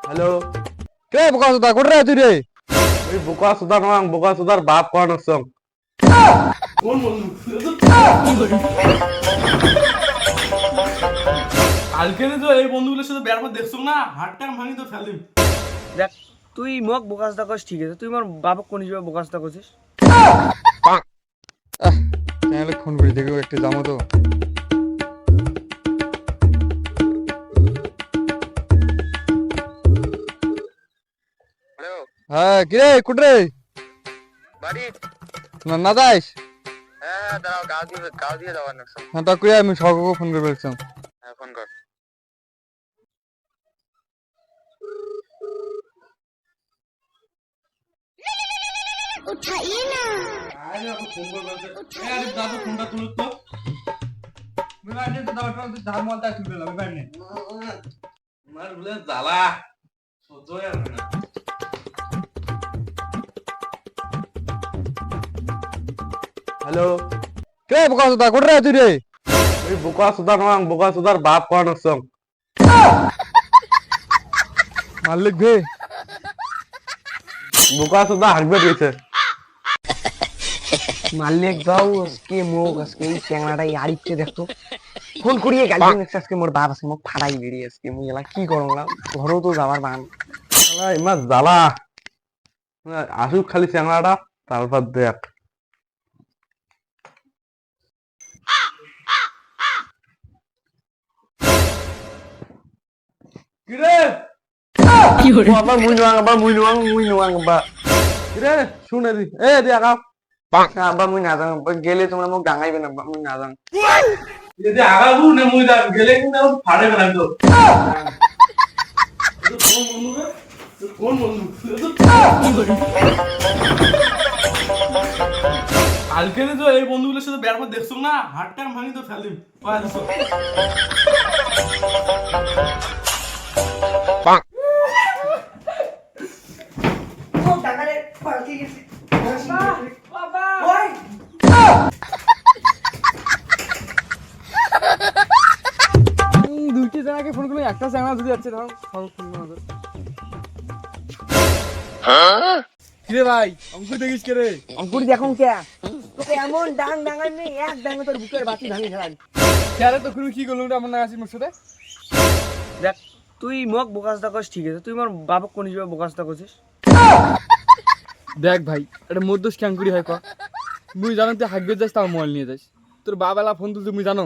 Hello. কে বোকা সুদা কোটে রে তুই রে? ওই বোকা সুদা নয়, বোকা সুদার বাপ কোন সং। কোন বন্ধু? কালকে তো এই বন্ধুগুলোর সাথে বের করে দেখছো না, হাতটার ভাঙি তো ফেলিম। দেখ তুই মোক বোকাচোদা করছিস ঠিক আছে, তুই আমার বাপক কোন হিসেবে বোকাচোদা করছিস? চ্যানেলে ফোন করে দেখো একটু যাবো তো। হ্যাঁ কিরে কোটে রে? বাড়ি। না না যাইস? হ্যাঁ দাঁড়াও, গাও দিয়ে যাওয়ার না। হ্যাঁ তা কই আমি সহককে ফোন করে বলছিলাম। হ্যাঁ ফোন কর। उठाइए ना। আরে আপু ফোন করে বলছে, এ আরে দাদু ফোনটা তুলো তো। মোবাইলে তো দাও তো ধারমালটা তুলে লাভ বাইরে। আমার বলে জ্বালা সহ্য হয় না। হ্যালো। কে বোকা সুদা কোটে রে তুই রে? ওই বোকা সুদা নয়, বোকা সুদার বাপ কোন সং। মালিক ভে বোকা সুদা হারবে দিয়েছে। মালিক যাও আজকে মোক আজকে এই চ্যাংড়াটা আরিফকে দেখতো ফোন করিয়ে গালি দিচ্ছে আজকে মোর বাপ আছে মোক ফাটাই বেরিয়ে আজকে মুই এলা কি করলাম, ঘরেও তো যাবার বান। শালা ইমান জ্বালা। আসুক খালি চ্যাংড়াটা, তারপর দেখ। কিরে আবার মুই নোয়াং বা কিরে শুনে দি এ দি আগাও। আবার মুই না জানো গেলে তোমরা মোক ডাঙাইবে না, মুই না জানো। যদি আগাবো না মুই যা গেলে কিন্তু ফাড়ে গেলাম তো। কোন বন্ধু রে? কোন বন্ধু? কালকে তো এই বন্ধুগুলোর সাথে বের করে দেখছো না, হাতটার ভাঙি তো ফেলিম। দুইটি জায়গাকে ফোন করলে একটা চ্যানেল যদি যাচ্ছে ধর ফোন না। কিরে ভাই অঙ্কুর দেখিস কে রে? অঙ্কুর দেখুন কে তোকে এমন ডাং ডাঙাই নেই, এক ডাঙে তোর বুকের বাতি ভাঙি ফেলাই। ক্যারে তো তুমি কি করলো এমন না আছিস মোর সাথে? দেখ তুই মোক বোকাচোদা করছিস ঠিক আছে, তুই আমার বাপক কোন হিসেবে বোকাচোদা করছিস? দেখ ভাই এটা মধ্যস ক্যাঙ্কুরি হয় ক মুই জানো তুই হাগবে যাস তাও মোবাইল নিয়ে যাস, তোর বাবালা ফোন তুলতে মুই জানো?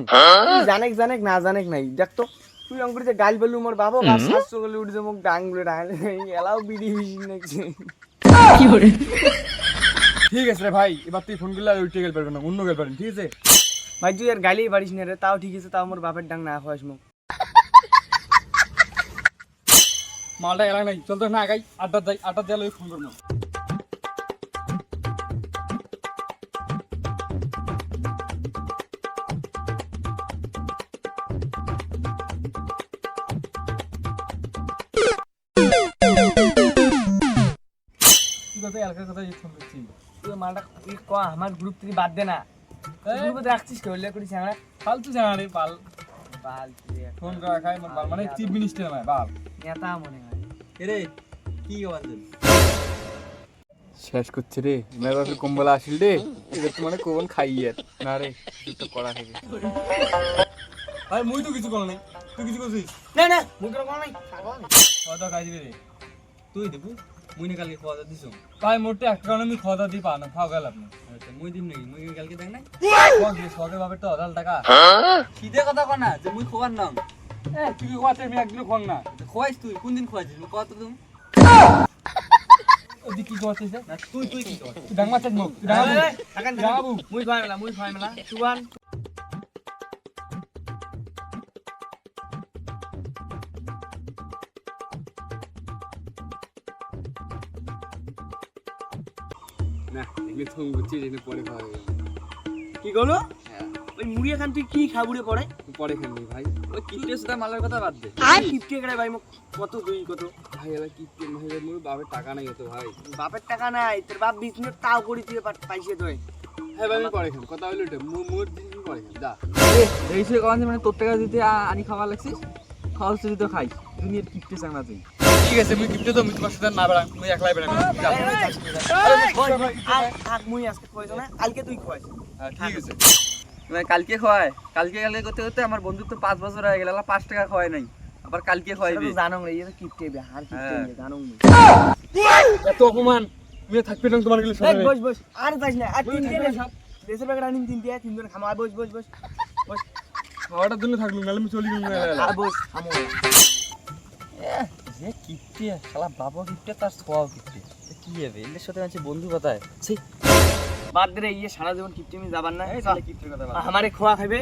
তুই জানেক না জানেক নাই দেখ তো তুই অঙ্কুর যে গাল বললু মোর বাপক আর শাস্ত্র বলে উঠে যে মোক ডাং বলে ডাঙালে এলাও বিড়ি বিড়ি নাকি। ঠিক আছে রে ভাই, এবার তুই ফোন করলে আর উঠে গেল পারবে না, অন্য গেল পারবেন ঠিক আছে ভাই তুই আর গালি পারিস না রে, তাও ঠিক আছে, তাও মোর বাপের ডাং না খাওয়াস মোক। মালটা এলা নাই, চল তো না আগাই আড্ডা যাই, আড্ডা দেওয়া ফোন করবো। এলাকার কথা ফোন করছি তুই মালটা তুই ক আমার গ্রুপ থেকে বাদ দে না, গ্রুপে রাখছিস কে উল্লেখ করিস আমরা ফালতু জানা রে পাল বাল তুই একটা ফোন করা খাই বাল মানে চিফ মিনিস্টার নয় বাল নেতা মনে হয়। রে কি আওয়াজ শেষ করছে রে মেয়ের বাপের কম্বলা আসিল রে, এবার তো মানে কোন খাইয়ে না রে কিছু করা থেকে ভাই মুই তো কিছু করো নাই, তুই কিছু করছিস? না না মুখের কোন নাই খাওয়া দাওয়া খাই দিবি রে তুই দেবু, মুই না কালকে খাওয়া দাওয়া দিছ। ভাই মোটে একটা কারণে আমি খাওয়া দাওয়া দিই পা না খাওয়া গেল আপনি আচ্ছা মুই দিম নাকি, মুই কালকে দেখ নাই শখের বাপের তো অদাল টাকা শীতে কথা কর না যে মুই খোয়ার নাম। তুই খাওয়াতে আমি একদিনও খান না খোয়াইস তুই কোন দিন খোয়াইছিস মুই কত তুমি ওদি কি করছিস না তুই তুই কি কর তুই ডাঙ্গা চাট মুখ তুই ডাঙ্গাবু মুই খাই মেলা সুবান না এগুলো থম করছি এনে পরে খাওয়া যাবে। কি করলো ওই মুড়ি এখান তুই কি খাবুড়ে পড়ে পরে খাননি ভাই ওই কিপটে সুদা মালের কথা বাদ দে। আর কিপটে করে ভাই মোক কত দুই কত ভাই এবার কি ভাই মোর বাপের টাকা নাই তো ভাই বাপের টাকা নাই তোর বাপ বিজনেস তাও করি তুই পাইছে তুই। হ্যাঁ ভাই আমি পরে খান কথা হলো এটা মোর দিন পরে খান যা এই সে কখন মানে তোর টাকা দিতে আনি খাওয়া লাগছিস, খাওয়া দিতে খাই দুনিয়ার কিপটে চাংলা তুই। ঠিক আছে মুই গিফটে তো মুই তোমার সাথে না বেড়াম মুই একলাই বেড়াম মুই আজকে কইছো না কালকে তুই কইছ ঠিক আছে কালকে খাওয়ায় কালকে করতে করতে আমার বন্ধুত্ব 5 বছর হয়ে গেল 5 টাকা খাওয়ায় নাই আবার কালকে খাওয়াইবে জানো রে এই কিপটে বিহার কিপটে জানো মুই এত অপমান মুই থাকবে না তোমার গেলে সরে বস বস আর যাইস না আর তিন দিন দেশের ব্যাগ রানিং তিন দিয়ে তিনজন খামা বস বস বস বস খাওয়াটার জন্য থাকলুম নাহলে আমি চলে গেলাম আর বস খামো যে কিপটে শালা বাবা কিপটে তার ছোয়াও কিপটে কি হবে এদের সাথে আছে বন্ধু কথায় ছি বাদ দে রে ইয়ে সারা জীবন কিপটেমি যাবার না এই তাহলে কিপটের কথা বল আমারে খোয়া খাবে